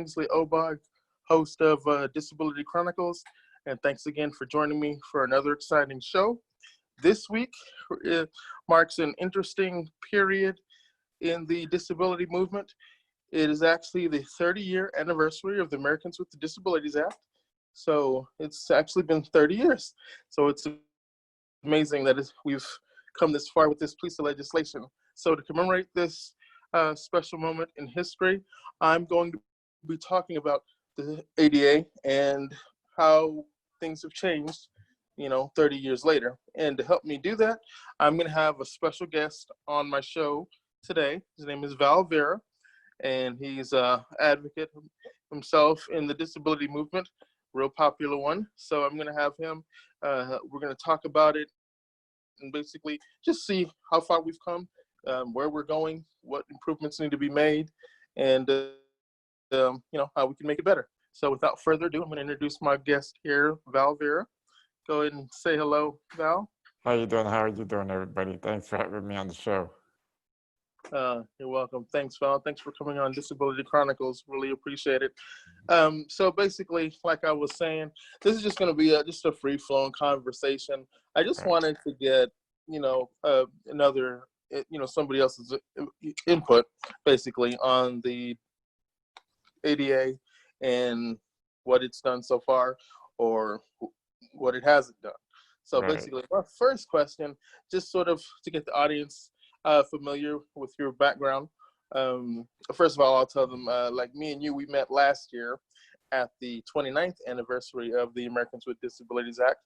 Kingsley Obog, host of Disability Chronicles, and thanks again for joining me for another exciting show. This week marks an interesting period in the disability movement. It is actually the 30-year anniversary of the Americans with Disabilities Act. So it's actually been 30 years. So it's amazing that we've come this far with this piece of legislation. So to commemorate this special moment in history, I'm going to be talking about the ADA and how things have changed, 30 years later. And to help me do that, I'm going to have a special guest on my show today. His name is Val Vera, and he's an advocate himself in the disability movement, real popular one. So I'm going to have him, we're going to talk about it and basically just see how far we've come, where we're going, what improvements need to be made, and how we can make it better. So without further ado, I'm going to introduce my guest here, Val Vera. Go ahead and say hello, Val. How you doing? How are you doing, everybody? Thanks for having me on the show. You're welcome. Thanks, Val. Thanks for coming on Disability Chronicles. Really appreciate it. So basically, like I was saying, this is just going to be just a free-flowing conversation. I just wanted to get, somebody else's input, basically, on the ADA and what it's done so far or what it hasn't done. So basically, my first question, just sort of to get the audience familiar with your background. First of all, I'll tell them, like me and you, we met last year at the 29th anniversary of the Americans with Disabilities Act,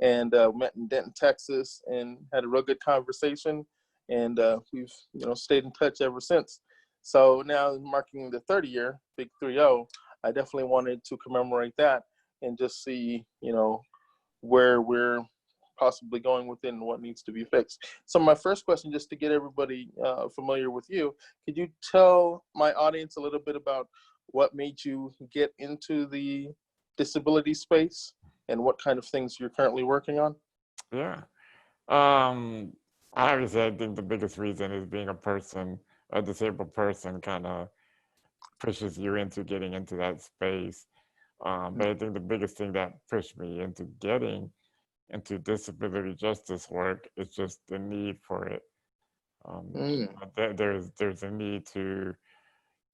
and met in Denton, Texas, and had a real good conversation, and we've stayed in touch ever since. So now, marking the 30 year, big 3-0, I definitely wanted to commemorate that and just see, where we're possibly going within what needs to be fixed. So my first question, just to get everybody familiar with you, could you tell my audience a little bit about what made you get into the disability space and what kind of things you're currently working on? Yeah. Obviously, I think the biggest reason is being a disabled person kind of pushes you into getting into that space. But I think the biggest thing that pushed me into getting into disability justice work is just the need for it. There's a need to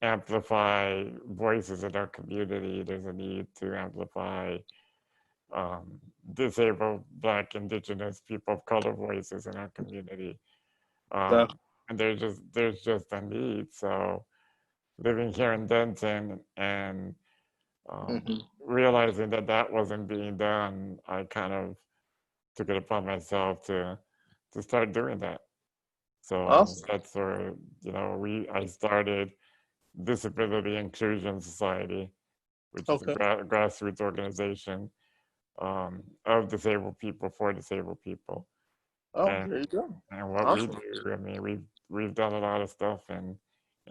amplify voices in our community. There's a need to amplify disabled, Black, Indigenous, people of color voices in our community. And there's just a need. So living here in Denton and realizing that wasn't being done, I kind of took it upon myself to start doing that. So awesome. That's where I started Disability Inclusion Society, which is a grassroots organization of disabled people for disabled people. There you go. And what awesome. We do, I mean, we've done a lot of stuff in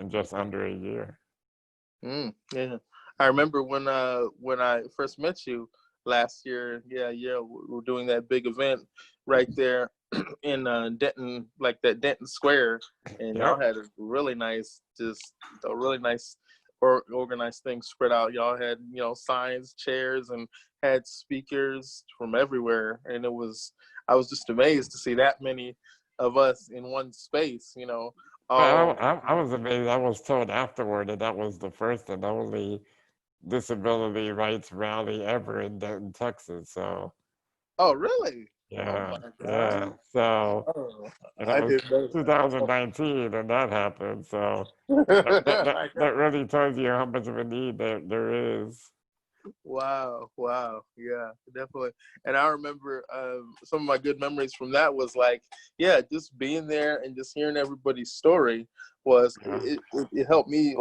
just under a year. Yeah, I remember when I first met you last year. Yeah, we were doing that big event right there in Denton, like that Denton Square, and y'all had a really nice, organized thing spread out. Y'all had signs, chairs, and had speakers from everywhere, and I was just amazed to see that many of us in one space. Well, I was amazed. I was told afterward that was the first and only disability rights rally ever in Denton, Texas. So. Oh, really? Yeah. Oh yeah. So. It was 2019, and that happened. So that really tells you how much of a need there is. Wow. Yeah, definitely. And I remember some of my good memories from that was just being there and just hearing everybody's story was, it helped me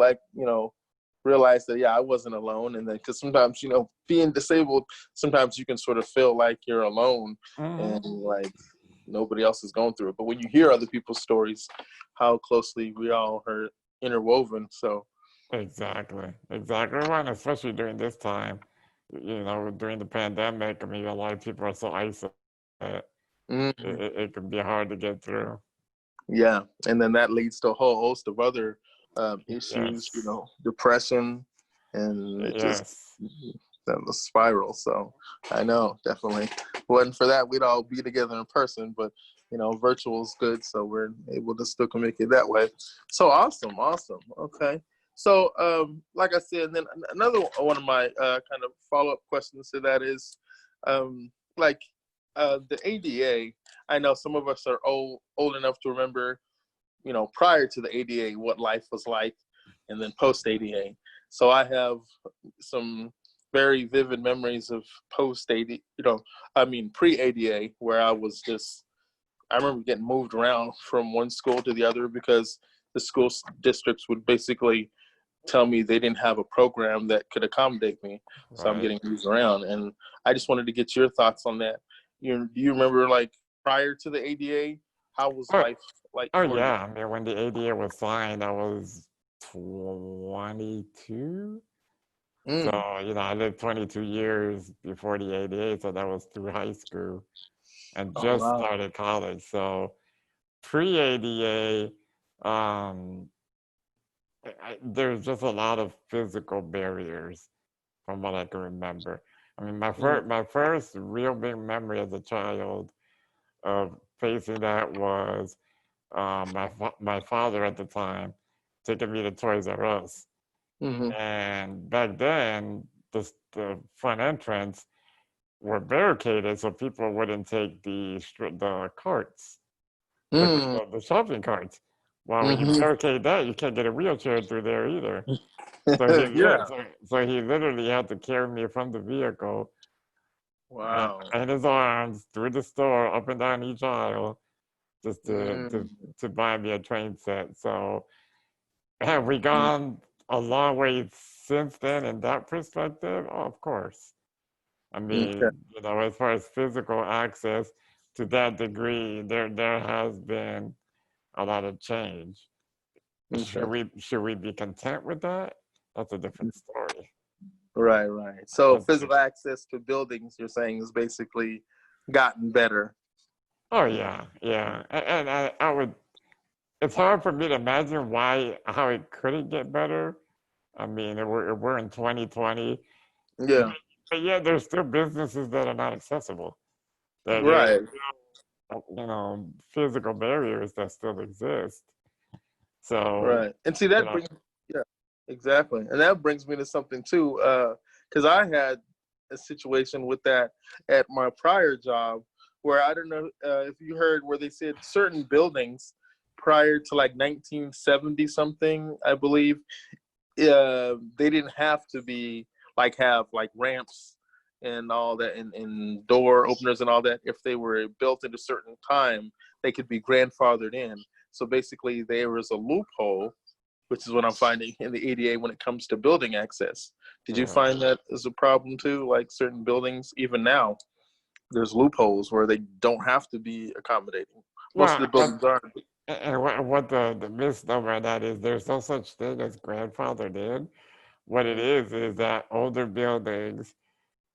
realize that, I wasn't alone. And then, because sometimes, being disabled, sometimes you can sort of feel like you're alone and nobody else is going through it. But when you hear other people's stories, how closely we all are interwoven. So. Exactly. Well, especially during this time, during the pandemic, I mean, a lot of people are so isolated. It can be hard to get through. Yeah, and then that leads to a whole host of other issues, depression, and it just Yes. then the spiral. So I know, definitely. Wasn't for that, we'd all be together in person, but virtual is good, so we're able to still communicate that way. So awesome, awesome. Okay. So like I said, then another one of my kind of follow-up questions to that is like the ADA. I know some of us are old enough to remember, prior to the ADA, what life was like, and then post ADA. So I have some very vivid memories of post ADA, pre ADA, where I remember getting moved around from one school to the other because the school districts would basically tell me they didn't have a program that could accommodate me. So I'm Right. getting moved around. And I just wanted to get your thoughts on that. Do you remember, like, prior to the ADA, how was Oh, life like oh for you? yeah. I mean, when the ADA was signed, I was 22. So, Mm. I lived 22 years before the ADA, so that was through high school and Oh, just wow. started college. So pre-ADA, um, there's just a lot of physical barriers from what I can remember. I mean, Mm. my first real big memory as a child of facing that was my father at the time taking me to Toys R Us. Mm-hmm. And back then, the front entrance were barricaded so people wouldn't take the carts, Mm. the shopping carts. Well, when you Mm-hmm. barricade that, you can't get a wheelchair through there either. So he Yeah. so he literally had to carry me from the vehicle Wow. in his arms through the store, up and down each aisle, just Mm. to buy me a train set. So have we Mm. gone a long way since then in that perspective? Oh, of course. I Okay. mean, as far as physical access to that degree, there has been a lot of change. Okay. Should we be content with that? That's a different story. Right, right. So That's a physical different, access to buildings, you're saying, is basically gotten better. oh yeah, yeah. And I would. It's hard for me to imagine how it couldn't get better. I mean, we're in 2020, Yeah. but yeah, there's still businesses that are not accessible. There's Right. physical barriers that still exist. So, Right. And see, you that know, brings, yeah, exactly. And that brings me to something too, because I had a situation with that at my prior job where I don't know if you heard where they said certain buildings prior to like 1970 something, I believe, they didn't have to be have like ramps and all that and door openers and all that. If they were built at a certain time, they could be grandfathered in. So basically there was a loophole, which is what I'm finding in the ADA when it comes to building access. Did you yeah. find that as a problem too? Like certain buildings, even now, there's loopholes where they don't have to be accommodating. Most of Well, the buildings are. and what the misnomer of that is, there's no such thing as grandfathered in. What it is that older buildings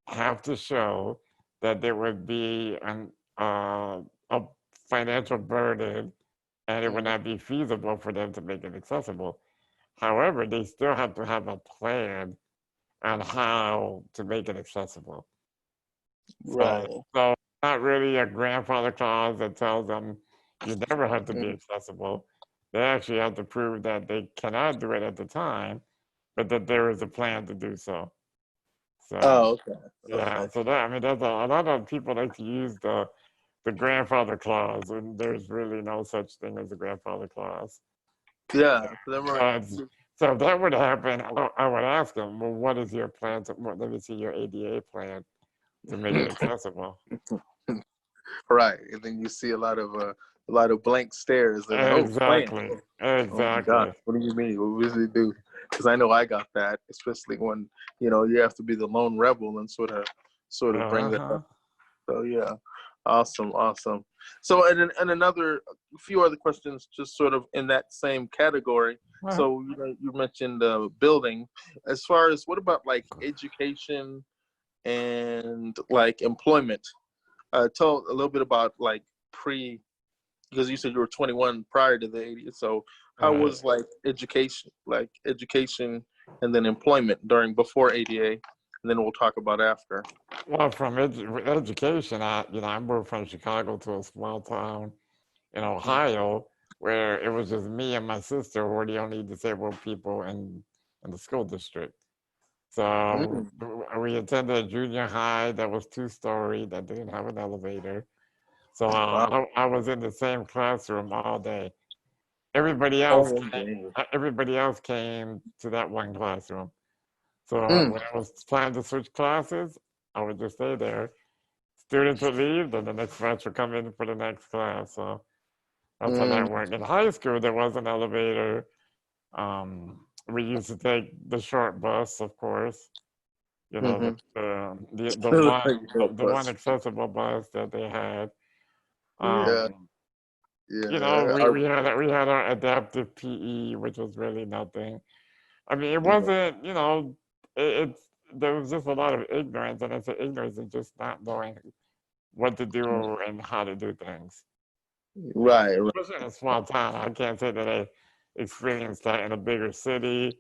have to show that there would be a financial burden and it would Mm-hmm. not be feasible for them to make it accessible. However, they still have to have a plan on how to make it accessible. So, Right. so not really a grandfather clause that tells them you never have to be Mm-hmm. accessible. They actually have to prove that they cannot do it at the time, but that there is a plan to do so. So, Oh, okay. yeah. Okay. So that I mean, that's a lot of people like to use the grandfather clause, and there's really no such thing as a grandfather clause. Yeah. Them are, So, so if that would happen, I would ask them, well, what is your plan to? Well, let me see your ADA plan to make it accessible. right. And then you see a lot of blank stares. They're like, "Oh, plan. Exactly. Oh my God, Exactly. what do you mean? What does he do?" Because I know I got that, especially when you have to be the lone rebel and sort of bring that Uh-huh. up. So yeah, awesome, awesome. So and another a few other questions, just sort of in that same category. Right. So you mentioned building. As far as what about like education and like employment? Tell a little bit about like pre because you said you were 21 prior to the 80s. So how Right. was like education and then employment before ADA, and then we'll talk about after. Well, from education, I moved from Chicago to a small town in Ohio where it was just me and my sister who were the only disabled people in the school district. So we attended a junior high that was 2-story that didn't have an elevator. So Wow. I was in the same classroom all day. Everybody else Oh, came, dang. everybody else came to that one classroom. So when it was time to switch classes, I would just stay there. Students would leave, then the next batch would come in for the next class. So that's how that worked. In high school, there was an elevator. We used to take the short bus, of course. You know, the one accessible bus that they had. Yeah. You know, Yeah. we had our adaptive PE, which was really nothing. I mean, it wasn't, it's there was just a lot of ignorance, and it's ignorance of just not knowing what to do and how to do things. Right. Especially in a small town, I can't say that I experienced that in a bigger city.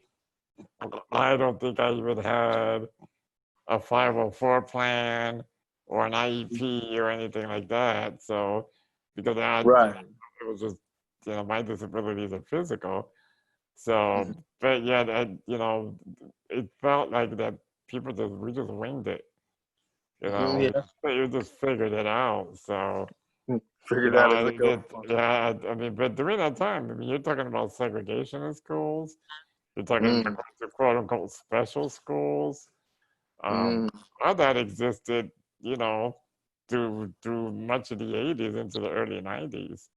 I don't think I even had a 504 plan or an IEP or anything like that. So, because Right. it was just, my disabilities are physical. So, but yeah, it felt like that we just winged it. Yeah. You just figured it out. So, Figured out as it goes. yeah, I mean, but during that time, I mean, you're talking about segregation in schools. You're talking about the quote unquote special schools. All that existed, through much of the 80s into the early 90s,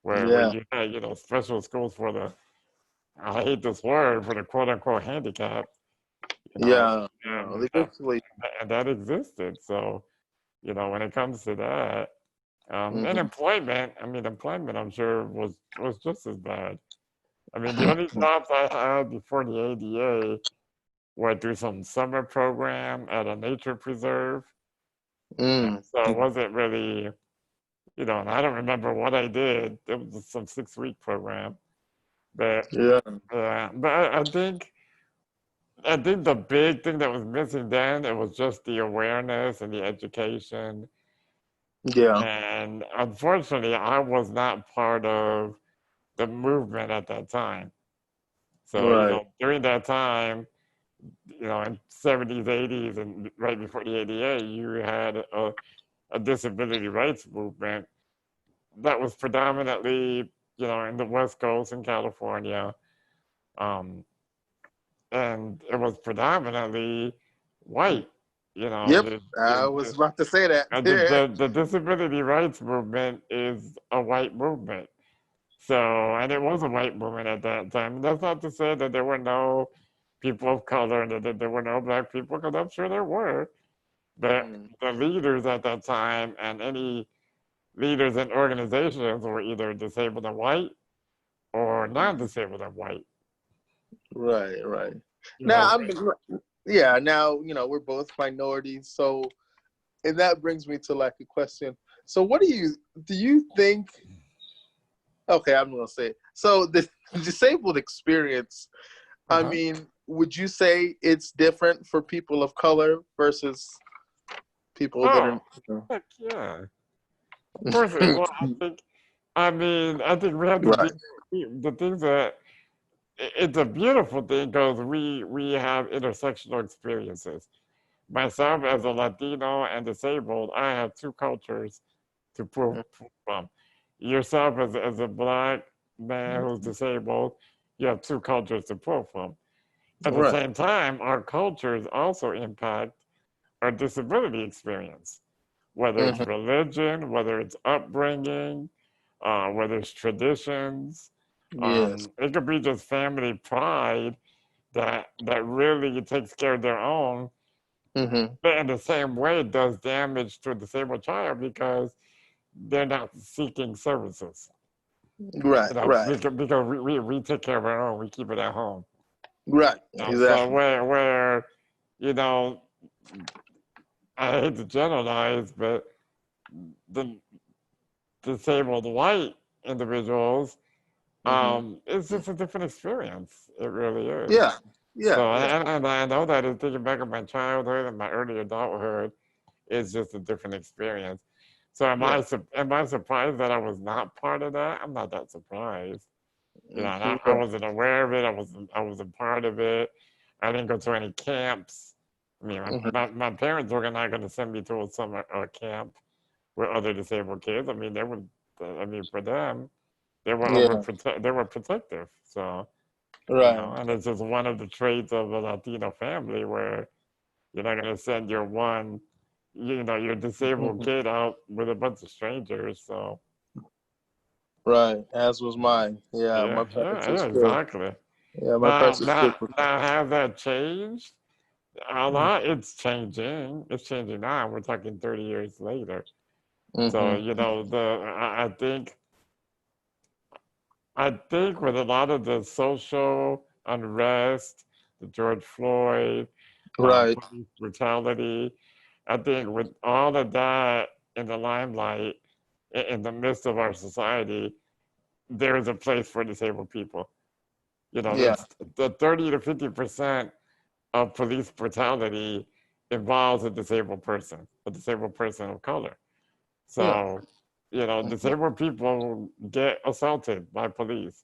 where Yeah. you had, special schools for I hate this word, for the quote unquote handicapped, Yeah. and They basically. that existed. So, when it comes to that, and employment, employment, I'm sure was just as bad. I mean, the only jobs I had before the ADA were through some summer program at a nature preserve. And so it wasn't really, and I don't remember what I did. It was some 6-week program, but Yeah. but I think the big thing that was missing then, it was just the awareness and the education. Yeah. And unfortunately, I was not part of the movement at that time. So, Right. during that time, in 70s, 80s, and right before the ADA, you had a disability rights movement that was predominantly, in the West Coast in California. Um, and it was predominantly white. Yep. I was about to say that. The disability rights movement is a white movement. So, and it was a white movement at that time. That's not to say that there were no people of color and that there were no black people, because I'm sure there were. But the leaders at that time and any leaders in organizations were either disabled and white or non-disabled and white. Right. Right. You know, Now yeah. Now we're both minorities, so and that brings me to like a question. So, what do you think? Okay, I'm gonna say it. So the disabled experience. I mean, would you say it's different for people of color versus people that are? heck yeah. Of course, well, I think we have to Right. be the things that it's a beautiful thing because we have intersectional experiences. Myself as a Latino and disabled, I have two cultures to pull from. Yourself as a black man who's disabled, you have two cultures to pull from. At the Right. same time, our cultures also impact our disability experience, whether it's religion, whether it's upbringing, whether it's traditions. Yes. It could be just family pride that really takes care of their own, but in the same way it does damage to a disabled child because they're not seeking services. Right. Right. Because we take care of our own, we keep it at home. Right. So Exactly. where you know, I hate to generalize, but the disabled white individuals, it's just a different experience. It really is. Yeah. Yeah, So, yeah. and I know that in thinking back on my childhood and my early adulthood, it's just a different experience. So Yeah. am I surprised that I was not part of that? I'm not that surprised. You know, I Yeah. wasn't aware of it. I wasn't part of it. I didn't go to any camps. I mean, Hmm. my parents were not going to send me to a summer camp with other disabled kids. I mean, they would. I mean, for them, Yeah. they were protective. So you know, Right. and it's just one of the traits of a Latino family where you're not going to send your your disabled Hmm. kid out with a bunch of strangers. So Right. As was mine. Yeah. My parents are yeah, still. exactly. Yeah. My Now, parents are still. now, now, has that changed? A lot. It's changing. It's changing now. We're talking 30 years later. So Hmm. you know, I think with a lot of the social unrest, the George Floyd, Right. police brutality, I think with all of that in the limelight, in the midst of our society, there is a place for disabled people. You know, Yeah. there's the 30 to 50% of police brutality involves a disabled person of color. Yeah. So, you know, Hmm. disabled people get assaulted by police.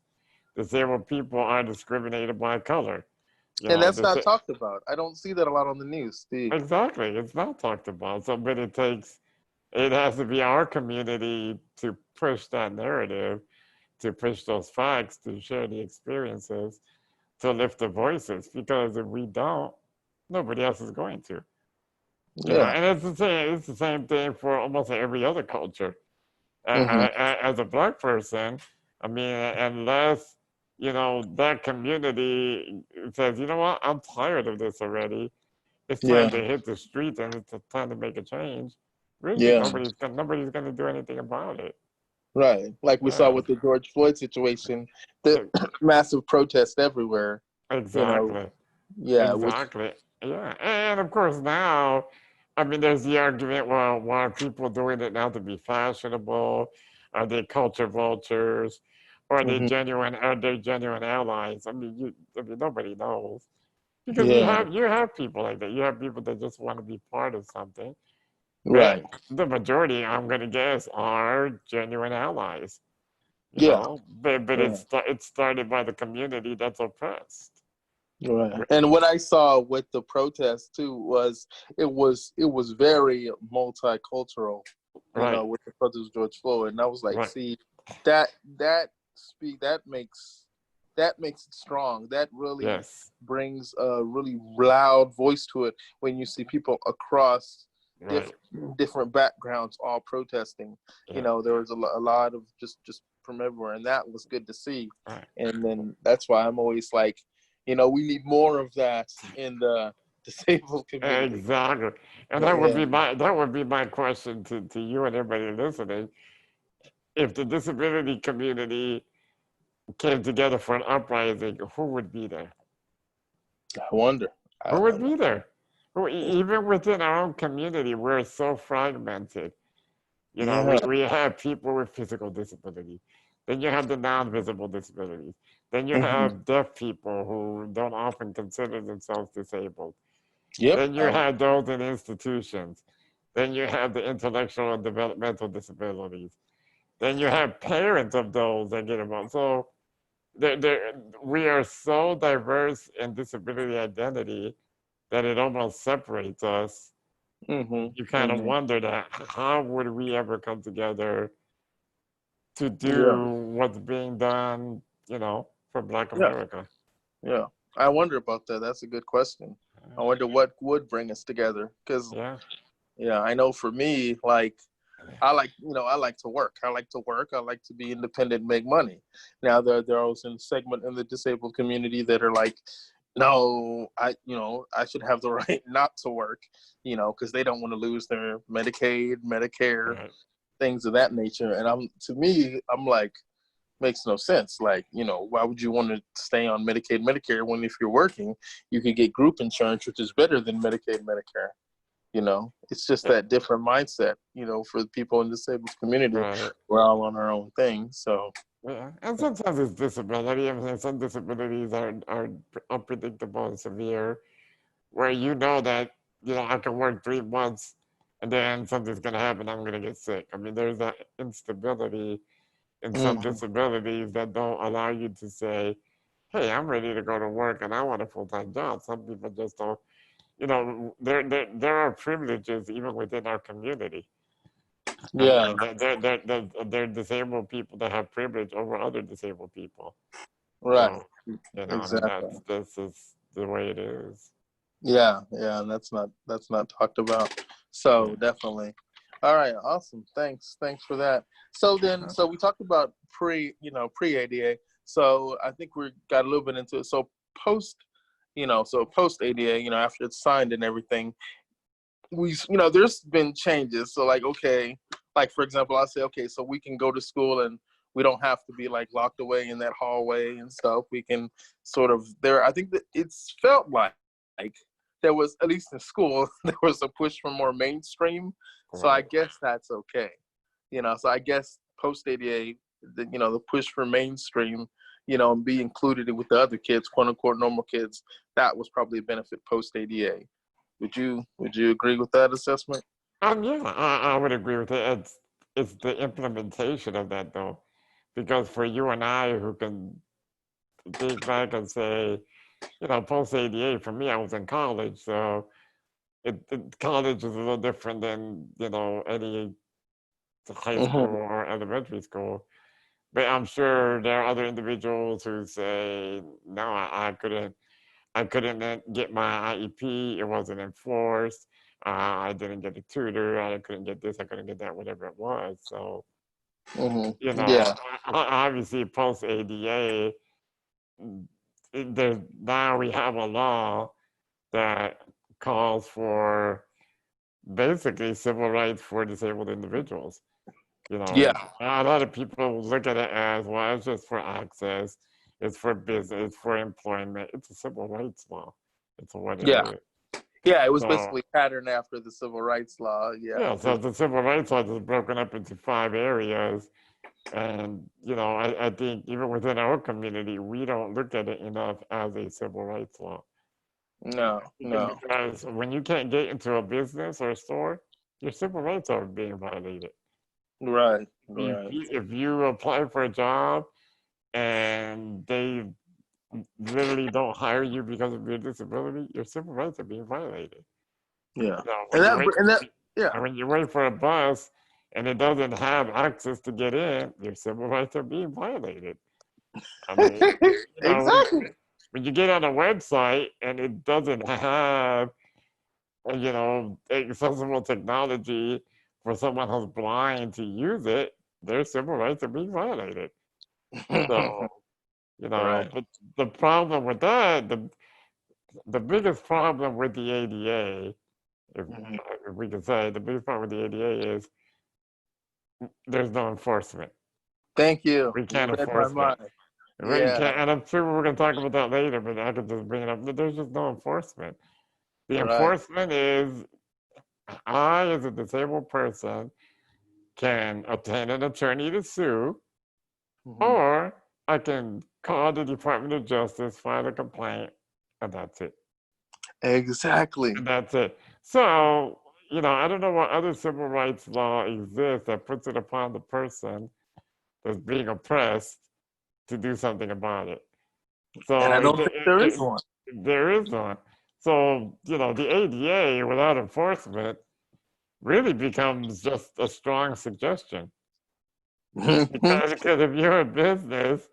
Disabled people are discriminated by color. You And know, that's not talked about. I don't see that a lot on the news, Steve. exactly. It's not talked about. So, but it has to be our community to push that narrative, to push those facts, to share the experiences, to lift the voices. Because if we don't, nobody else is going to. You know, Yeah. and it's the same. It's the same thing for almost every other culture. Hmm. As a black person, I mean, unless that community says, you know what, I'm tired of this already. It's time Yeah. to hit the streets and it's time to make a change. Really, Yeah. nobody's gonna do anything about it. Right. Like we saw Yeah, with the George Floyd situation, the massive protest everywhere. You know. exactly, Yeah. Which. exactly. Yeah, and of course now, I mean, there's the argument, well, why are people doing it now to be fashionable? Are they culture vultures? Or Hmm. are they genuine allies? I mean, nobody knows because Yeah. you have people like that. You have people that just want to be part of something. But Right. the majority, I'm gonna guess, are genuine allies. You Yeah. know, but Yeah. it started by the community that's oppressed. Right. And what I saw with the protest too was it was very multicultural, Right, with the protest of George Floyd. And I was like, right. see, that that speak that makes it strong. That really Yes, brings a really loud voice to it when you see people across right. different backgrounds all protesting. Yeah, There was a lot of just from everywhere, and that was good to see. right. And then that's why I'm always like, we need more of that in the disabled community. Exactly. And Yeah. that would be my question to you and everybody listening. If the disability community came together for an uprising, who would be there? I wonder. Who I, would be there? Even within our own community, we're so fragmented. You know, yeah. we have people with physical disabilities. Then you have the non-visible disabilities. Then you Hmm. have deaf people who don't often consider themselves disabled. Yep. Then you have those in institutions. Then you have the intellectual and developmental disabilities. Then you have parents of those that get involved. So we are so diverse in disability identity that it almost separates us. Hmm. You kind of Hmm. wonder that how would we ever come together to Yeah. do what's being done, for Black Yeah. America? Yeah. I wonder about that. That's a good question. I wonder what would bring us together. Because, Yeah, yeah, I know for me, like, I like to work. I like to work. I like to be independent, make money. Now there are also a segment in the disabled community that are like, no, I should have the right not to work, because they don't want to lose their Medicaid, Medicare, right. things of that nature. And to me, I'm like, makes no sense. Like, why would you want to stay on Medicaid, Medicare when if you're working, you could get group insurance, which is better than Medicaid, Medicare. It's just Yeah, that different mindset, for the people in the disabled community. right. We're all on our own thing. So, Yeah, and sometimes it's disability. I mean, some disabilities are unpredictable and severe, where you know that I can work 3 months, and then something's gonna happen. I'm gonna get sick. I mean, there's that instability in some Hmm. disabilities that don't allow you to say, "Hey, I'm ready to go to work and I want a full-time job." Some people just don't. There are privileges even within our community. I Yeah, mean, there are disabled people that have privilege over other disabled people. right. So, I mean, Exactly. that's just the way it is. Yeah, yeah, and that's not talked about. So Yeah. definitely. All right, awesome. Thanks for that. So then, Uh-huh. so we talked about pre ADA. So I think we got a little bit into it. So post, so post ADA, after it's signed and everything, there's been changes. So like, okay, like for example, I say, okay, so we can go to school and we don't have to be like locked away in that hallway and stuff. We can sort of I think that it's felt like there was, at least in school, there was a push for more mainstream. So I Right. guess that's okay. So I guess post ADA, the push for mainstream, and be included with the other kids, quote unquote normal kids, that was probably a benefit post ADA. Would you agree with that assessment? Yeah, I would agree with it. It's the implementation of that though, because for you and I who can think back and say, post ADA, for me, I was in college, so college is a little different than any high school Mm-hmm. or elementary school. But I'm sure there are other individuals who say, no, I couldn't get my IEP. It wasn't enforced. I didn't get a tutor. I couldn't get this. I couldn't get that. Whatever it was. So Mm-hmm. Yeah. obviously post ADA, there's now we have a law that calls for basically civil rights for disabled individuals. Yeah. A lot of people look at it as, well, it's just for access, it's for business, it's for employment. It's a civil rights law. It's what it Yeah. is. Yeah. It was So, basically patterned after the civil rights law. Yeah. yeah, so the civil rights law is broken up into 5 areas. And, I think even within our community, we don't look at it enough as a civil rights law. No. No. Because when you can't get into a business or a store, your civil rights are being violated. Right. If Right. you, if you apply for a job and they literally don't hire you because of your disability, your civil rights are being violated. Yeah. And When you that. wait, And that. Yeah. when you wait for a bus and it doesn't have access to get in, your civil rights are being violated. I mean, Exactly. when you get on a website and it doesn't have, accessible technology for someone who's blind to use it, their civil rights are being violated. So, Right. but the problem with that, the biggest problem with the ADA, if, Mhm. if we can say, the biggest problem with the ADA is there's no enforcement. Thank you. We You can't read my enforce it. mind. We Yeah. can't, and I'm sure we're going to talk about that later, but I could just bring it up. There's just no enforcement. The Right. enforcement is I, as a disabled person, can obtain an attorney to sue, Hmm. or I can call the Department of Justice, file a complaint, and that's it. Exactly. And that's it. So, I don't know what other civil rights law exists that puts it upon the person that's being oppressed to do something about it. And So I don't think there is one. there is none. So, the ADA without enforcement really becomes just a strong suggestion. Because if you're a business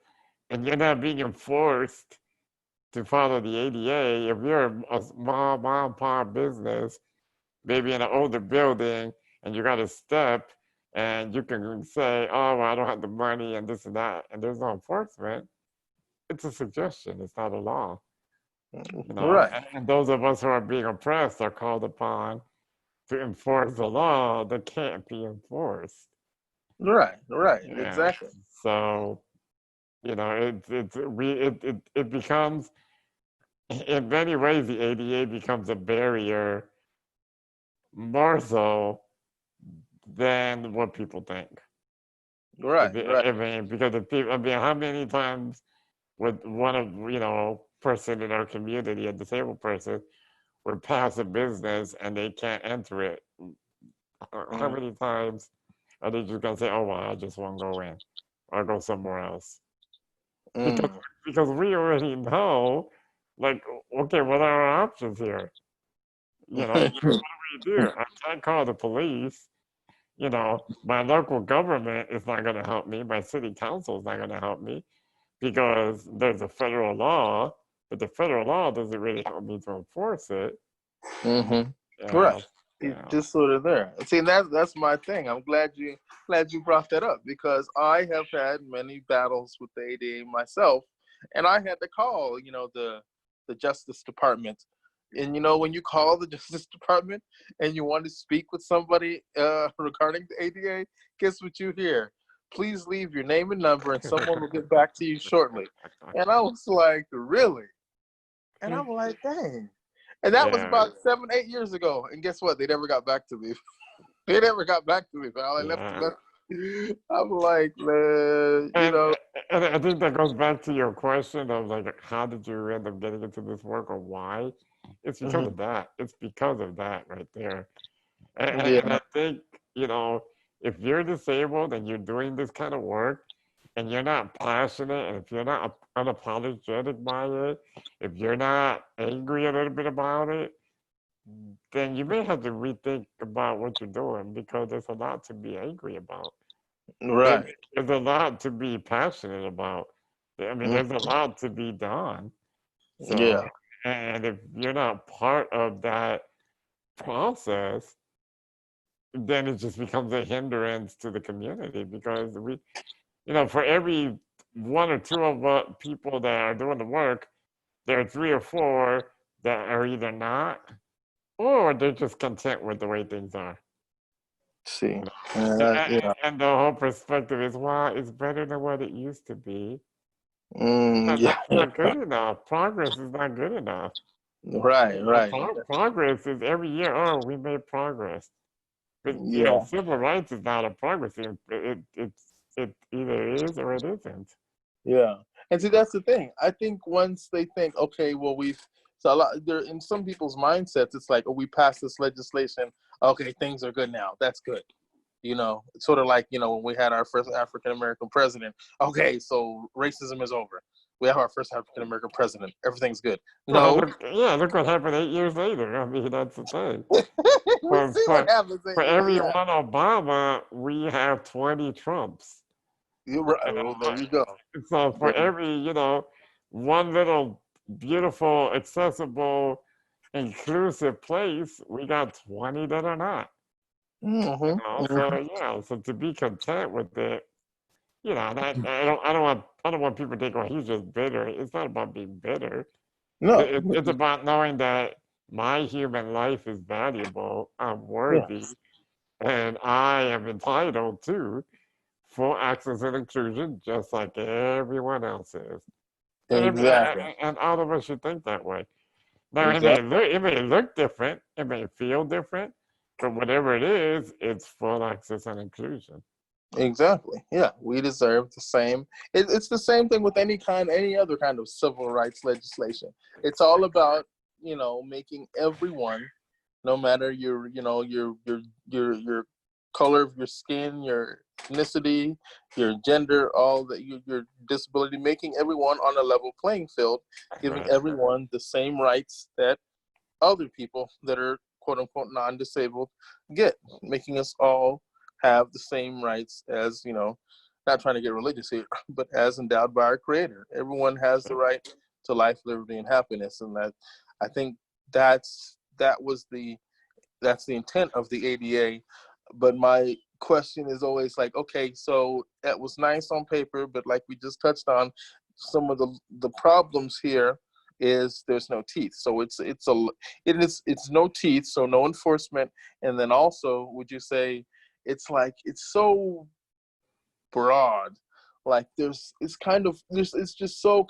and you're not being enforced to follow the ADA, if you're a small mom and pop business, maybe in an older building, and you got a step, and you can say, "Oh, well, I don't have the money," and this and that, and there's no enforcement. It's a suggestion. It's not a law. Right. And those of us who are being oppressed are called upon to enforce the law that can't be enforced. Right. Right. Yeah. Exactly. So it becomes, in many ways, the ADA becomes a barrier more so than what people think. Right, right. I mean, because the people, I mean, how many times would one of, person in our community, a disabled person, would pass a business and they can't enter it? How Mm, many times are they just gonna say, "Oh well, I just won't go in, or go somewhere else"? Because mm. because we already know, like, okay, what are our options here? What do we do? I can't call the police. My local government is not going to help me. My city council is not going to help me because there's a federal law, but the federal law doesn't really help me to enforce it. Right. Yeah, It's yeah. just sort of there. See, that's my thing. I'm glad you brought that up because I have had many battles with the ADA myself, and I had to call, the Justice Department. And when you call the Justice Department and you want to speak with somebody regarding the ADA, guess what you hear? Please leave your name and number, and someone will get back to you shortly. And I was like, really? And I'm like, dang. And that was Yeah, about 7, 8 years ago. And guess what? They never got back to me. They never got back to me, pal. I left yeah. the message. I'm like, man, And, and I think that goes back to your question of like, how did you end up getting into this work or why? It's because mhm. of that. It's because of that right there. And Yeah, I think, if you're disabled and you're doing this kind of work and you're not passionate and if you're not unapologetic by it, if you're not angry a little bit about it, then you may have to rethink about what you're doing because there's a lot to be angry about. There- right. There's a lot to be passionate about. I mean, Mm, there's a lot to be done. So, yeah, and if you're not part of that process, then it just becomes a hindrance to the community because for every one or two of people that are doing the work, there are three or four that are either not or they're just content with the way things are. see. You know? Yeah. And the whole perspective is, well, it's better than what it used to be. Yeah. That's not good enough. Progress is not good enough. Right, right. Progress is every year, oh, we made progress. But Yeah, civil rights is not a progress. It either is or it isn't. yeah. And see, that's the thing. I think once they think, okay, well, so a lot, there in some people's mindsets, it's like, oh, we passed this legislation. Okay, things are good now. That's good. It's sort of like, when we had our first African American president. Okay, so racism is over. We have our first African American president. Everything's good. Well, No. look what happened 8 years later. I mean, that's the thing. We For see what for happens. for every Yeah. one Obama, we have 20 Trumps. You're right. You Well, know, there you go. so for every one little beautiful, accessible, inclusive place, we got 20 that are not. Mm-hmm. So so to be content with it, I don't want people to think, oh, he's just bitter. It's not about being bitter. No. It's about knowing that my human life is valuable, I'm worthy, Yes. and I am entitled to full access and inclusion, just like everyone else is. Exactly. And all of us should think that way. Now, Exactly. it may look different, it may feel different, but whatever it is, it's full access and inclusion. Exactly. Yeah, we deserve the same. It's the same thing with any other kind of civil rights legislation. It's all about making everyone, no matter your color of your skin, your ethnicity, your gender, all that your disability, making everyone on a level playing field, giving Right. everyone the same rights that other people that are quote unquote non-disabled get, making us all have the same rights as not trying to get religious here, but as endowed by our Creator. Everyone has the right to life, liberty, and happiness, and that I think that's the intent of the ADA. But my question is always like, okay, so that was nice on paper, but like we just touched on, some of the problems here is there's no teeth. So it's no teeth, so no enforcement. And then also, would you say it's so broad? Like it's just so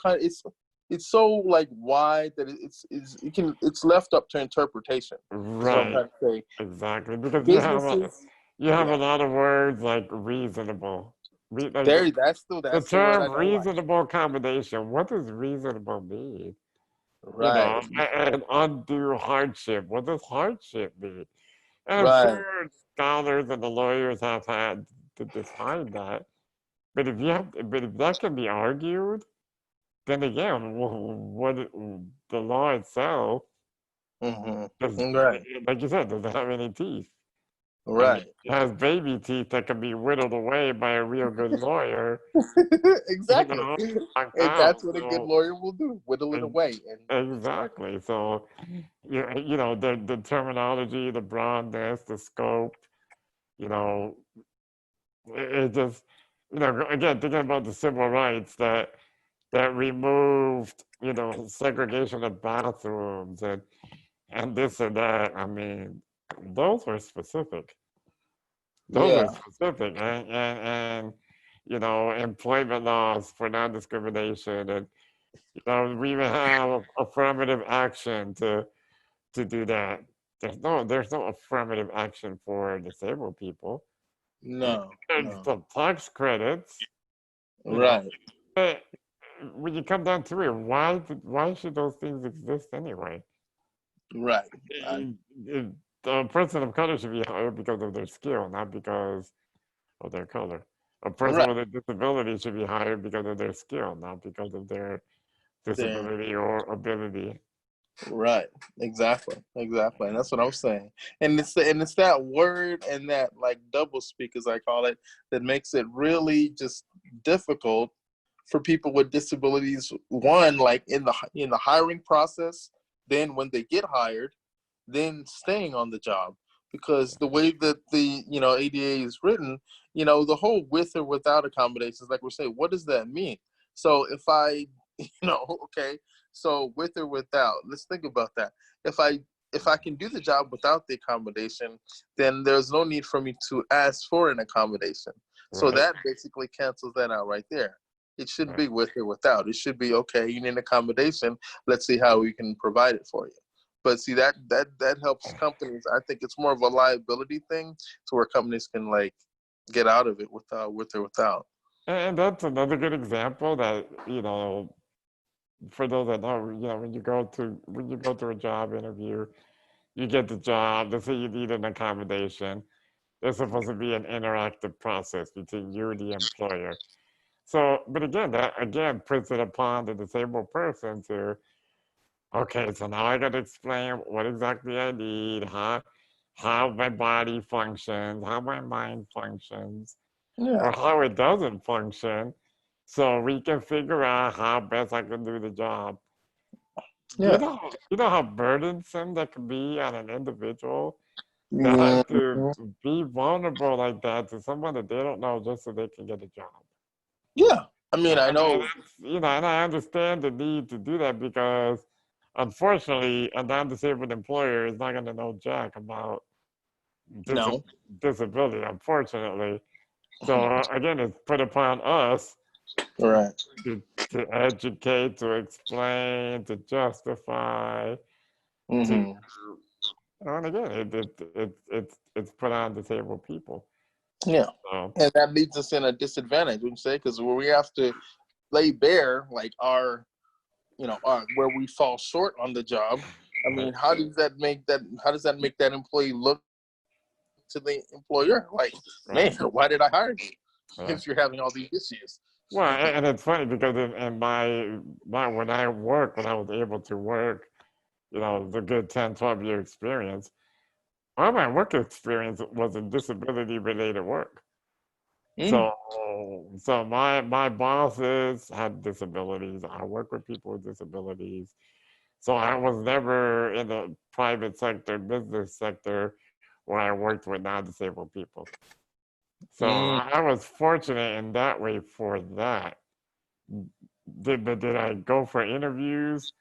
it's so like wide that it's left up to interpretation. Is what I'm Right. trying to say. Exactly. Because Businesses, you have a yeah, lot of words like reasonable. Like That's the the word I term don't like. reasonable accommodation. What does reasonable mean? You Right, know, and undue hardship. What does hardship mean? And I'm right. sure scholars and the lawyers have had to define that. But if that can be argued, then again, what the law itself does, Right, like you said, doesn't have any teeth. I mean, right. it has baby teeth that can be whittled away by a real good lawyer, you Exactly. know, knocked And out. that's what a good So, lawyer will do, whittle it ex- away. And exactly. So, you know, the terminology, the broadness, the scope, you know, it just, you know, again, thinking about the civil rights that removed, you know, segregation of bathrooms and this and that. I mean, those were specific. Those are yeah, specific, and you know, employment laws for non-discrimination, and you know, we even have affirmative action to do that. There's no affirmative action for disabled people. no, There's no. some tax credits, you know, Right, but when you come down to it, why should those things exist anyway? right. I, It- it- a person of color should be hired because of their skill, not because of their color. A person right. with a disability should be hired because of their skill, not because of their There. disability or ability. Right. Exactly. Exactly. And that's what I'm saying. And it's that word and that like double speak, as I call it, that makes it really just difficult for people with disabilities. One, like in the hiring process, then when they get hired, then staying on the job. Because the way that the ADA is written, the whole with or without accommodations, like we're saying, what does that mean? So if I, okay, so with or without, let's think about that. If I can do the job without the accommodation, then there's no need for me to ask for an accommodation. So Right, that basically cancels that out right there. It shouldn't right. be with or without. It should be, okay, you need an accommodation. Let's see how we can provide it for you. But see, that helps companies. I think it's more of a liability thing, to where companies can like get out of it with or without. And that's another good example that, you know, for those that know, you know, when you go to a job interview, you get the job, they say you need an accommodation. There's supposed to be an interactive process between you and the employer. So, but again, that again puts it upon the disabled person to, okay, so now I got to explain what exactly I need, how my body functions, how my mind functions, Yeah, or how it doesn't function, so we can figure out how best I can do the job. yeah. You know how burdensome that can be on an individual to have to Mhm. be vulnerable like that to someone that they don't know just so they can get a job. Yeah. I mean, I And know. that's, you know, and I understand the need to do that because, unfortunately, a non-disabled employer is not going to know jack about dis- No. disability, unfortunately. So again, it's put upon us Right. to, to educate, to explain, to justify, to, Hmm. and again, it's put on disabled people. Yeah. So, And that leaves us in a disadvantage, wouldn't you say? Because where we have to lay bare like our where we fall short on the job. I right, mean, how does that make that? How does that make that employee look to the employer? Like, man, right, why did I hire you right. if you're having all these issues? Well, and it's funny because in when I was able to work, you know, the good 10, 12-year experience, all my work experience was in disability related work. Mm. So, so my bosses had disabilities. I work with people with disabilities. So I was never in the private sector, business sector, where I worked with non-disabled people. So Mm. I was fortunate in that way for that. Did I go for interviews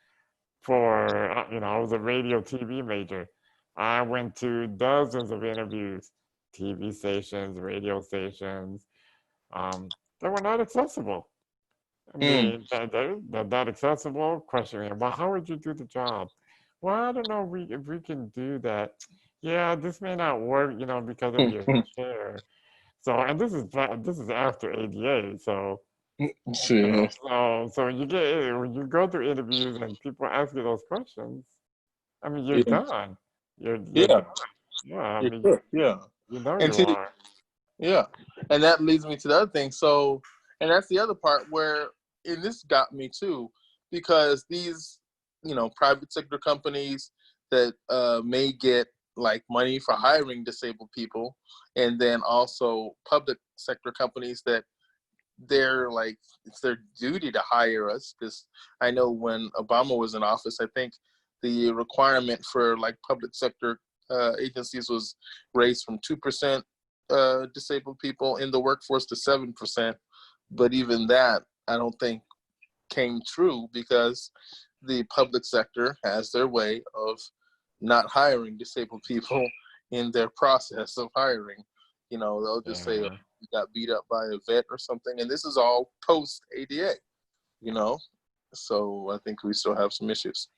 for, you know, I was a radio TV major. I went to dozens of interviews, TV stations, radio stations. They were not accessible. I Mm. mean, they're not accessible. Questioning, well, how would you do the job? Well, I don't know if we can do that. Yeah, this may not work, you know, because of your chair. So, and this is after ADA. So, Sure. so when you go through interviews and people ask you those questions, I mean, you're Yeah. done. You're Yeah. done. Yeah, I You're mean, good. Yeah. you know And you are. yeah, and that leads me to the other thing. So, and that's the other part where, and this got me too, because these, private sector companies that may get like money for hiring disabled people, and then also public sector companies that they're like it's their duty to hire us. Because I know when Obama was in office, I think the requirement for like public sector agencies was raised from 2% disabled people in the workforce to 7%. But even that, I don't think came true because the public sector has their way of not hiring disabled people in their process of hiring. They'll just say, oh, Yeah. you got beat up by a vet or something. And this is all post ADA, you know? So I think we still have some issues.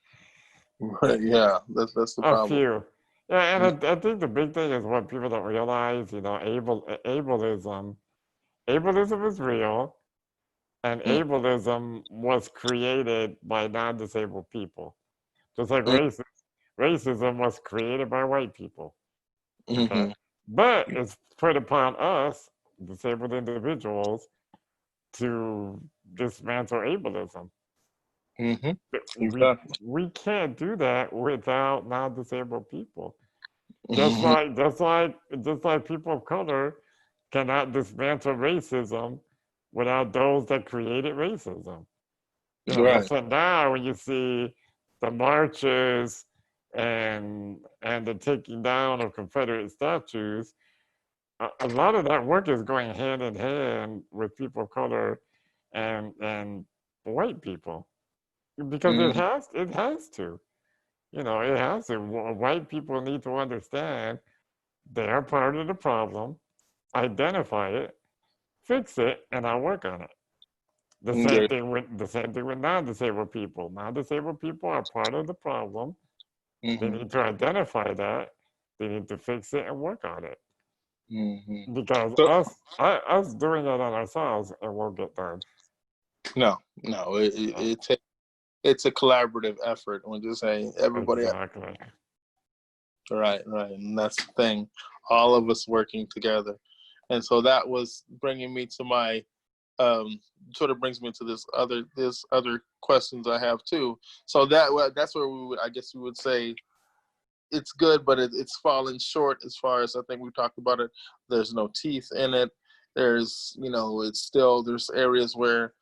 But yeah, that's the A problem. few. Yeah, and I think the big thing is what people don't realize, ableism is real, and Mm, ableism was created by non-disabled people. Just like mm, racism was created by white people. Okay? mhm. But it's put upon us, disabled individuals, to dismantle ableism. Mhm. But Exactly. we can't do that without non-disabled people. Mhm. Just like people of color cannot dismantle racism without those that created racism. Right. That's what now when you see the marches and the taking down of Confederate statues, a lot of that work is going hand in hand with people of color and white people because Mhm. it has to. It has to. White people need to understand they are part of the problem, identify it, fix it, and I'll work on it. Yeah. The same thing with non-disabled people. Non-disabled people are part of the problem. They Mhm. need to identify that. They need to fix it and work on it. Mhm. Because So us doing it on ourselves, it won't get done. no, no, it's a collaborative effort. When just saying everybody, Exactly. right, right, and that's the thing. All of us working together, and so that was bringing me to my sort of brings me to this other questions I have too. So that's where we would I guess we would say it's good, but it's fallen short as far as I think we talked about it. There's no teeth in it. There's it's still there's areas where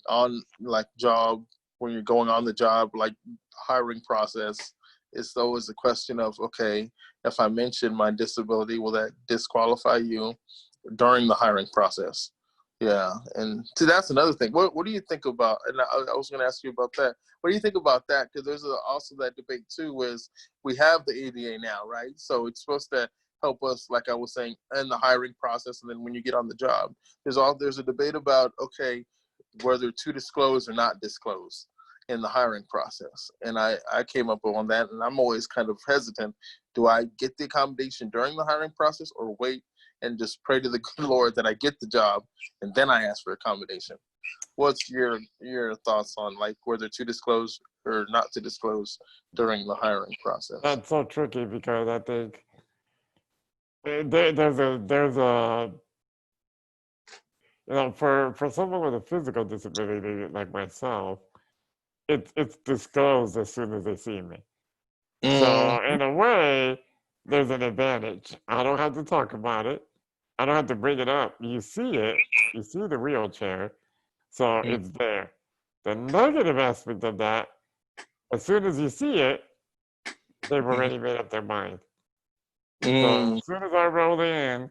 on like job when you're going on the job like hiring process it's always a question of okay if I mention my disability will that disqualify you during the hiring process. Yeah, and see, that's another thing. What do you think about? And I was going to ask you about that. What do you think about that? Because there's also that debate too. Is we have the ADA now, right? So it's supposed to help us, like I was saying, in the hiring process, and then when you get on the job, there's a debate about okay, whether to disclose or not disclose in the hiring process. And I came up on that, and I'm always kind of hesitant. Do I get the accommodation during the hiring process or wait and just pray to the good Lord that I get the job and then I ask for accommodation? What's your thoughts on like whether to disclose or not to disclose during the hiring process? That's so tricky because I think there's a for someone with a physical disability like myself, it's disclosed as soon as they see me. So Mm-hmm. in a way, there's an advantage. I don't have to talk about it. I don't have to bring it up. You see it. You see the wheelchair. So it's there. The negative aspect of that, as soon as you see it, they've already made up their mind. So Mm-hmm. as soon as I roll in,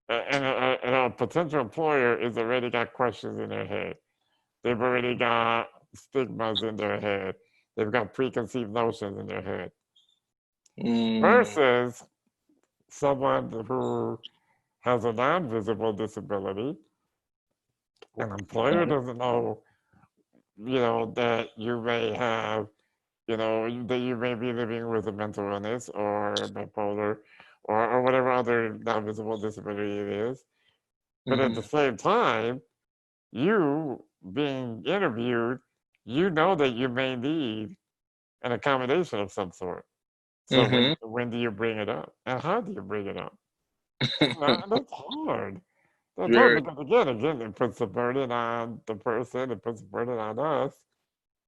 and a potential employer is already got questions in their head. They've already got stigmas in their head. They've got preconceived notions in their head. Mm-hmm. Versus someone who has a non-visible disability, an employer doesn't know, that you may have, that you may be living with a mental illness or bipolar or whatever other non-visible disability it is. But at the same time, you being interviewed, you know that you may need an accommodation of some sort. So when do you bring it up, and how do you bring it up? That's hard. That's hard Very. because again, it puts the burden on the person. It puts the burden on us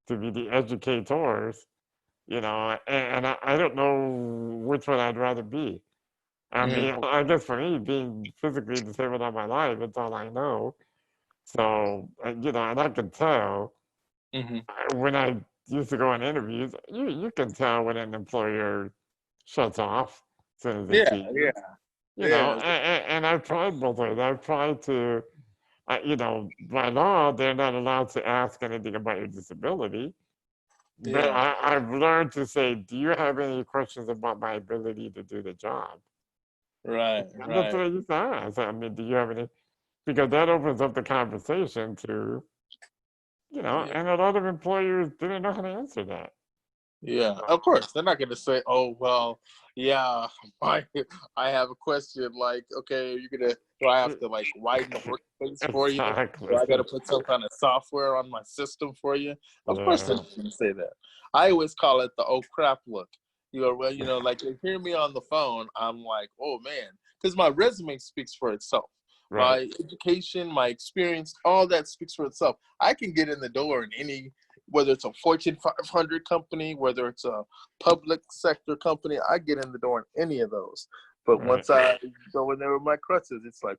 to be the educators, and I don't know which one I'd rather be. I mean, I guess for me, being physically disabled all my life, it's all I know. So, and I can tell when I used to go on interviews, you can tell when an employer shuts off as soon as they Yeah, see you. yeah, yeah, And I've tried both ways. I've tried to, by law, they're not allowed to ask anything about your disability. But yeah. I've learned to say, do you have any questions about my ability to do the job? Right, And that's right. what I used to ask. I mean, do you have any? Because that opens up the conversation to, Yeah. and a lot of employers didn't know how to answer that. Yeah, of course. They're not going to say, "Oh, well, yeah, I I have a question." Like, okay, do I have to like widen the workspace for you? Do I got to Exactly. put some kind of software on my system for you? Of course, they're Yeah. not going to say that. I always call it the "oh crap" look. Well, like they hear me on the phone, I'm like, "Oh man," because my resume speaks for itself. Right. My education, my experience, all that speaks for itself. I can get in the door in any, whether it's a Fortune 500 company, whether it's a public sector company, I get in the door in any of those. But Right. once I go in there with my crutches, it's like,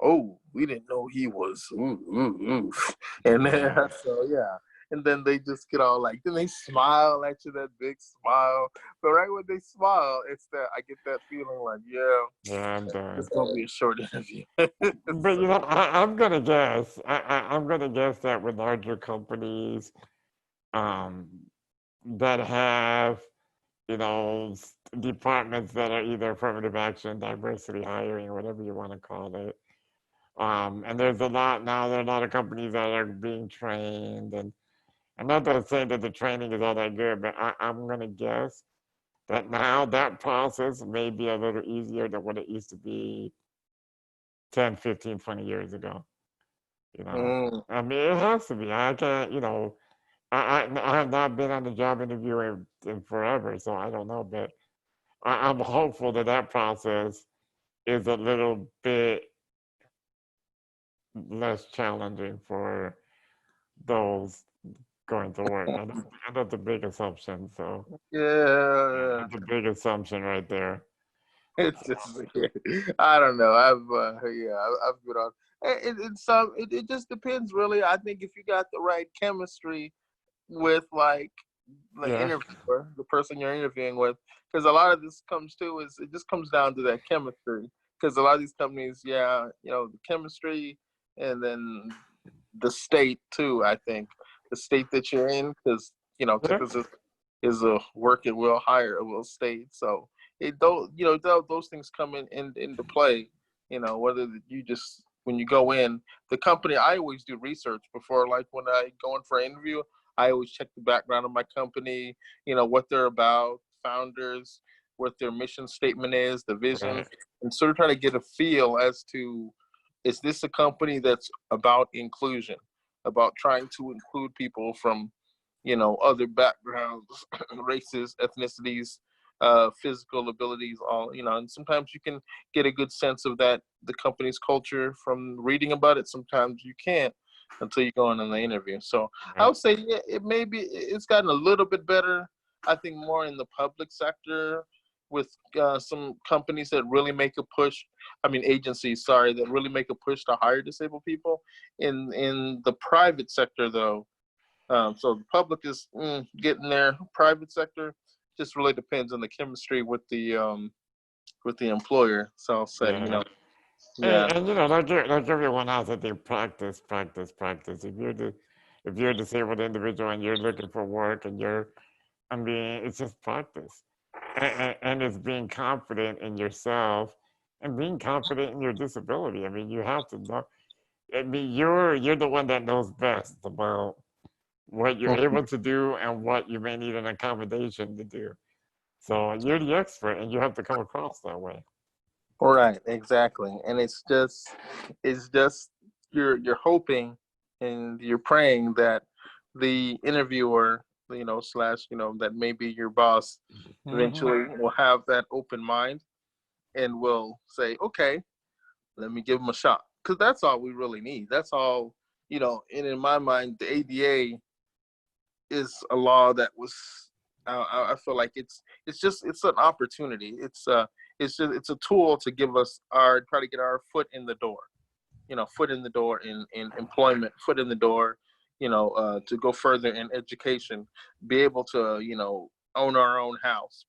oh, we didn't know he was, and then Yeah. so yeah, and then they just get all like, then they smile at you, that big smile. But right when they smile, it's that I get that feeling like, yeah, Yeah, I'm done. it's gonna be a short interview. But So, I'm gonna guess. I'm gonna guess that with larger companies, um, that have departments that are either affirmative action, diversity hiring, or whatever you want to call it. And there's a lot now. There are a lot of companies that are being trained, and I'm not gonna say that the training is all that good, but I'm gonna guess that now that process may be a little easier than what it used to be 10, 15, 20 years ago. I mean, it has to be. I can't, I have not been on the job interview in forever, so I don't know, but I'm hopeful that that process is a little bit less challenging for those going to work. And that's a big assumption, so yeah. that's a big assumption right there. It's just, I don't know. I've been on. It just depends, really. I think if you got the right chemistry with like the Yeah. interviewer, the person you're interviewing with, because a lot of this comes to is it just comes down to that chemistry. Because a lot of these companies, yeah, the chemistry, and then the state too. I think the state that you're in, because Yeah. Texas is a work at will, hire at will state. So those things come into play. Whether you just when you go in the company, I always do research before, like when I go in for an interview. I always check the background of my company, what they're about, founders, what their mission statement is, the vision, Right. and sort of try to get a feel as to, is this a company that's about inclusion, about trying to include people from, other backgrounds, races, ethnicities, physical abilities, all, and sometimes you can get a good sense of that, the company's culture from reading about it. Sometimes you can't until you go in the interview. So I Right. would say, yeah, it's gotten a little bit better. I think more in the public sector with some companies that really make a push. I mean, agencies, sorry, that really make a push to hire disabled people. In the private sector, though, so the public is getting there. Private sector just really depends on the chemistry with the employer. So I'll say, Yeah. yeah, And like everyone else, I think practice, practice, practice. If you're a disabled individual and you're looking for work and I mean, it's just practice, and it's being confident in yourself and being confident in your disability. I mean, you have to know. I mean, you're the one that knows best about what you're able to do and what you may need an accommodation to do. So you're the expert, and you have to come across that way. Right, exactly. And it's just you're hoping and you're praying that the interviewer, slash, that maybe your boss eventually will have that open mind and will say, okay, let me give them a shot. Because that's all we really need. That's all, and in my mind, the ADA is a law that was, I feel like it's an opportunity. It's a tool to give us try to get our foot in the door, foot in the door in employment, foot in the door, to go further in education, be able to, own our own house,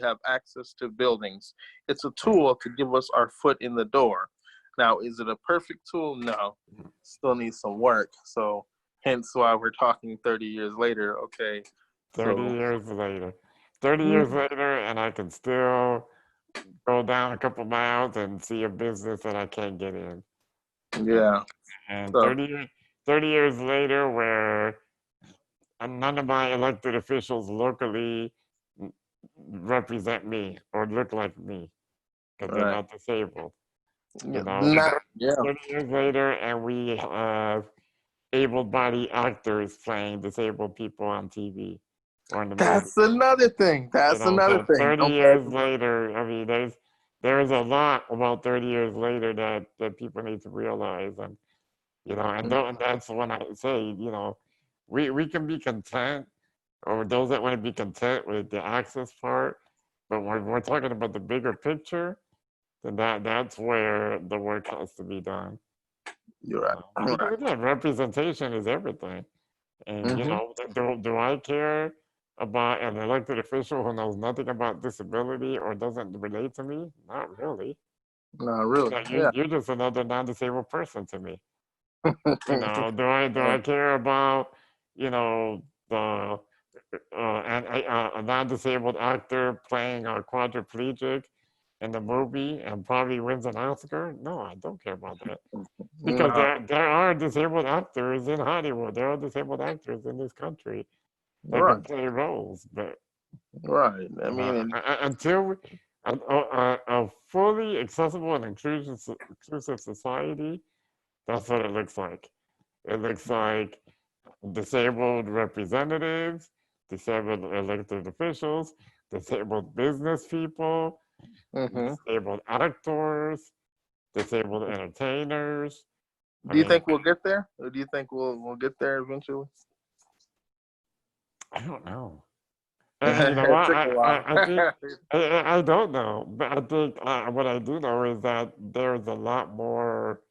have access to buildings. It's a tool to give us our foot in the door. Now, is it a perfect tool? No, still needs some work. So hence why we're talking 30 years later. Okay, 30 so years later. 30 years later, and I can still go down a couple miles and see a business that I can't get in. yeah, And so 30 years later, where none of my elected officials locally represent me or look like me because they're right, not disabled. You yeah, know, not yeah. 30 years later, and we have able-bodied actors playing disabled people on TV or in the movie. That's another thing. You That's know, another so thing. 30 years later, I mean, there's a lot about 30 years later that people need to realize, and and that's when I say, we can be content, or those that want to be content with the access part, but when we're talking about the bigger picture, then that's where the work has to be done. You're right. You're Because right. again, representation is everything. And Mm-hmm. do I care about an elected official who knows nothing about disability or doesn't relate to me? Not really. No, really. Yeah. You're just another non-disabled person to me. Do I care about the a non-disabled actor playing a quadriplegic in the movie and probably wins an Oscar? No, I don't care about that. Because No. there are disabled actors in Hollywood. There are disabled actors in this country that can Right. play roles. But Right. I mean, until a fully accessible and inclusive society, that's what it looks like. It looks like disabled representatives, disabled elected officials, disabled business people, mm-hmm. disabled actors, disabled entertainers. I Do you mean, think we'll get there? Or do you think we'll get there eventually? I don't know. You know It what? took a while. I think I don't know, but I think what I do know is that there's a lot more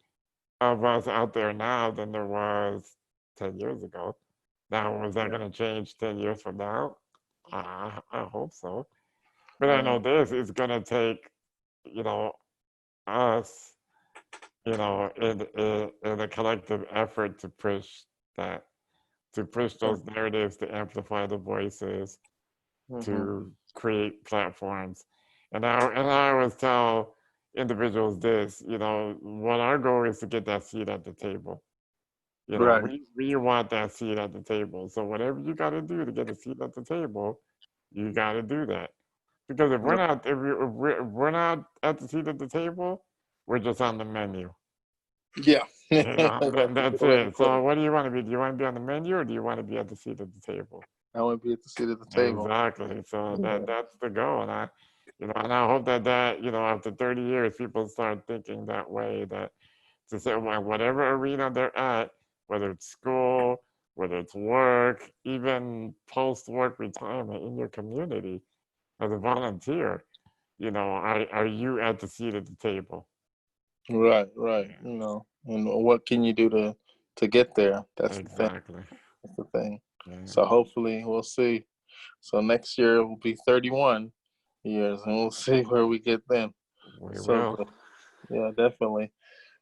of us out there now than there was 10 years ago. Now, is that Yeah. going to change 10 years from now? I hope so. But I Yeah. know this is going to take, you know, us, in a collective effort to push that, to push those narratives, to amplify the voices, Mm-hmm. to create platforms. And I always tell individuals this, what our goal is to get that seat at the table. Right. We want that seat at the table. So whatever you got to do to get a seat at the table, you got to do that. Because if we're not at the seat at the table, we're just on the menu. Yeah. That's Good way to it. put So it. what do you want to be? Do you want to be on the menu or do you want to be at the seat at the table? I want to be at the seat at the table. Exactly. So Yeah. that's the goal, and I hope that after 30 years, people start thinking that way. That to say, well, whatever arena they're at, whether it's school, whether it's work, even post-work retirement in your community as a volunteer, are you at the seat at the table? Right. Right. And what can you do to get there? That's the thing. Exactly. That's the thing. Yeah, So hopefully we'll see. So next year will be 31 years, and we'll see where we get then. we So, will. but yeah, definitely.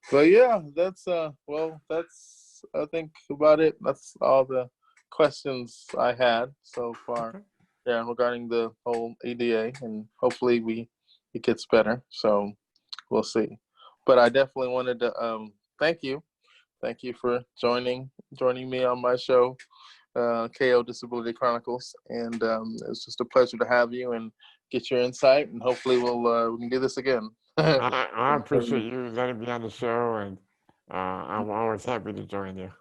But yeah, that's I think about it. That's all the questions I had so far. Okay. Yeah, regarding the whole ADA, and hopefully it gets better. So we'll see. But I definitely wanted to thank you. Thank you for joining me on my show, KO Disability Chronicles, and it's just a pleasure to have you and get your insight. And hopefully we can do this again. I appreciate you letting me on the show, and I'm always happy to join you.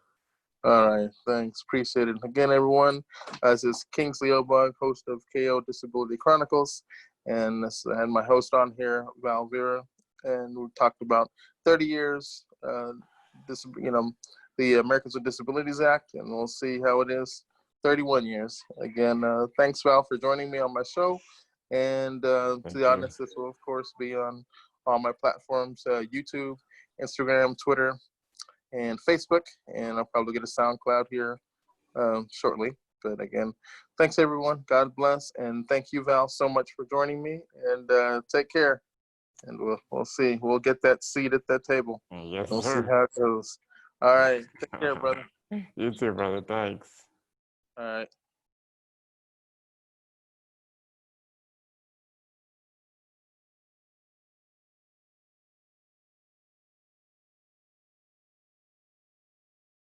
All right, thanks. Appreciate it. Again, everyone, this is Kingsley Obug, host of KO Disability Chronicles, and I had my host on here, Val Vera, and we talked about 30 years, the Americans with Disabilities Act, and we'll see how it is 31 years. Again, thanks, Val, for joining me on my show, and to the audience, this will, of course, be on all my platforms, YouTube, Instagram, Twitter, and Facebook, and I'll probably get a SoundCloud here shortly. But again, thanks everyone. God bless, and thank you, Val, so much for joining me. And take care. And we'll see. We'll get that seat at that table. Yes, we'll sir. see how it goes. All right. Take care, brother. You too, brother. Thanks. All right.